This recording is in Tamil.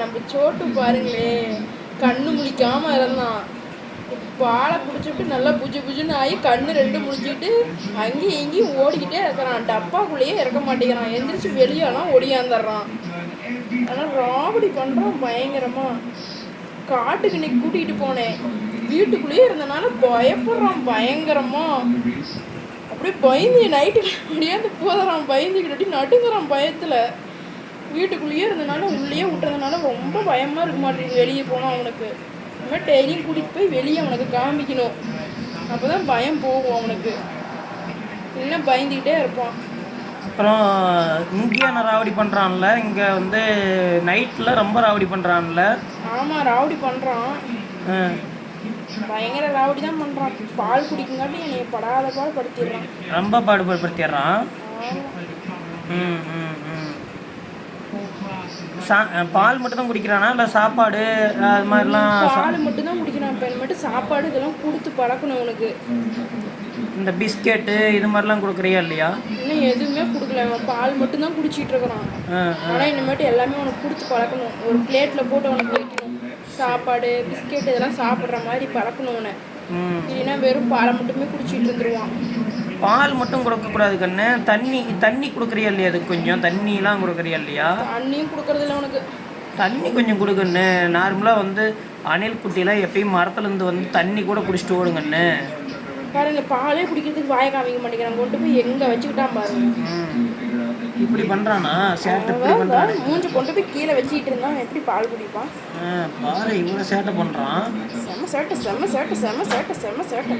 நம்ம சோட்டு பாருங்களே, கண்ணு முழிக்காம இருந்தான். பாலை குடிச்சுட்டு நல்லா புஜு புஜுன்னு ஆகி கண்ணு ரெண்டு முழிச்சிட்டு அங்கேயும் இங்கேயும் ஓடிக்கிட்டே இருக்கிறான். டப்பாக்குள்ளேயே இறக்க மாட்டேங்கிறான். எந்திரிச்சு வெளியெல்லாம் ஒடியாந்துடுறான். ஆனால் ராவடி பண்ணுறான் பயங்கரமா. காட்டுக்கு இன்னைக்கு கூட்டிகிட்டு போனேன். வீட்டுக்குள்ளேயே இருந்தனால பயப்படுறான் பயங்கரமா. அப்படியே பயந்து நைட்டு முடியாது போதுறான். பயந்துக்கிட்டு நடுங்குறான் பயத்தில். வீட்டுக்குள்ளேயே இருந்தனால உள்ளேயே விட்டுறதுனால ரொம்ப பயமாக இருக்க மாட்டேங்குது வெளியே போனால் அவனுக்கு. இனிமேல் டெய்லியும் கூட்டிகிட்டு போய் வெளியே அவனுக்கு காமிக்கணும். அப்போ தான் பயம் போகும் அவனுக்கு. இல்லைன்னா பயந்துக்கிட்டே இருப்பான். அப்புறம் இங்கேயான ராவடி பண்ணுறான்ல, இங்கே வந்து நைட்டில் ரொம்ப ராவடி பண்ணுறான்ல. ஆமாம், ராவடி பண்ணுறான். பயங்கர ராவடி தான் பண்ணுறான். பால் குடிக்குங்காட்டி என்னை படாத பால் படுத்திடுறான். ரொம்ப பாடுபடுத்திடுறான். ம் ம் ம் பால் மட்டும் தான் குடிக்கிறானா இல்லை சாப்பாடு அது மாதிரிலாம்? பால் மட்டும் தான் குடிக்கிறான். இப்போ மட்டும் சாப்பாடு இதெல்லாம் கொடுத்து பழக்கணும் உனக்கு. இந்த பிஸ்கெட்டு இது மாதிரிலாம் கொடுக்குறியா இல்லையா? இன்னும் எதுவுமே கொடுக்கல. அவன் பால் மட்டும் தான் குடிச்சிட்டு இருக்கிறான். ஆனால் இனிமேட்டு எல்லாமே உனக்கு கொடுத்து பழக்கணும். ஒரு பிளேட்டில் போட்டு உனக்கு வைக்கணும். சாப்பாடு பிஸ்கெட் இதெல்லாம் சாப்பிட்ற மாதிரி பழக்கணும் உன. இல்லைன்னா வெறும் பாலை மட்டுமே குடிச்சிட்டு இருந்துருவான். பால் மட்டும் கொடுக்கக்கூடாது கண்ணு. தண்ணி கொடுக்குறியா இல்லையா? அதுக்கு கொஞ்சம் தண்ணிலாம் கொடுக்குறியா இல்லையா? தண்ணியும் கொடுக்கறதில்ல உனக்கு. தண்ணி கொஞ்சம் கொடுக்கண்ணு. நார்மலாக வந்து அணில் குட்டிலாம் எப்பயும் மரத்துலேருந்து வந்து தண்ணி கூட குடிச்சிட்டு ஓடுங்கண்ணு. பாருங்க, பாலே குடிக்கிறதுக்கு வாய காமிக்க மாட்டேங்கிறான். கொண்டு போய் எங்கே வச்சுக்கிட்டான் பாருங்க. இப்படி பண்ணுறானா? சேட்டை இப்படி பண்ணுறான். மூஞ்சி கொண்டு போய் கீழே வச்சுக்கிட்டு இருந்தான். எப்படி பால் குடிப்பான் பாரு, இவ்வளோ சேட்டை பண்ணுறான். செம்ம சேட்டை செம்ம சேட்டை செம்ம சேட்டை செம்ம சேட்டை.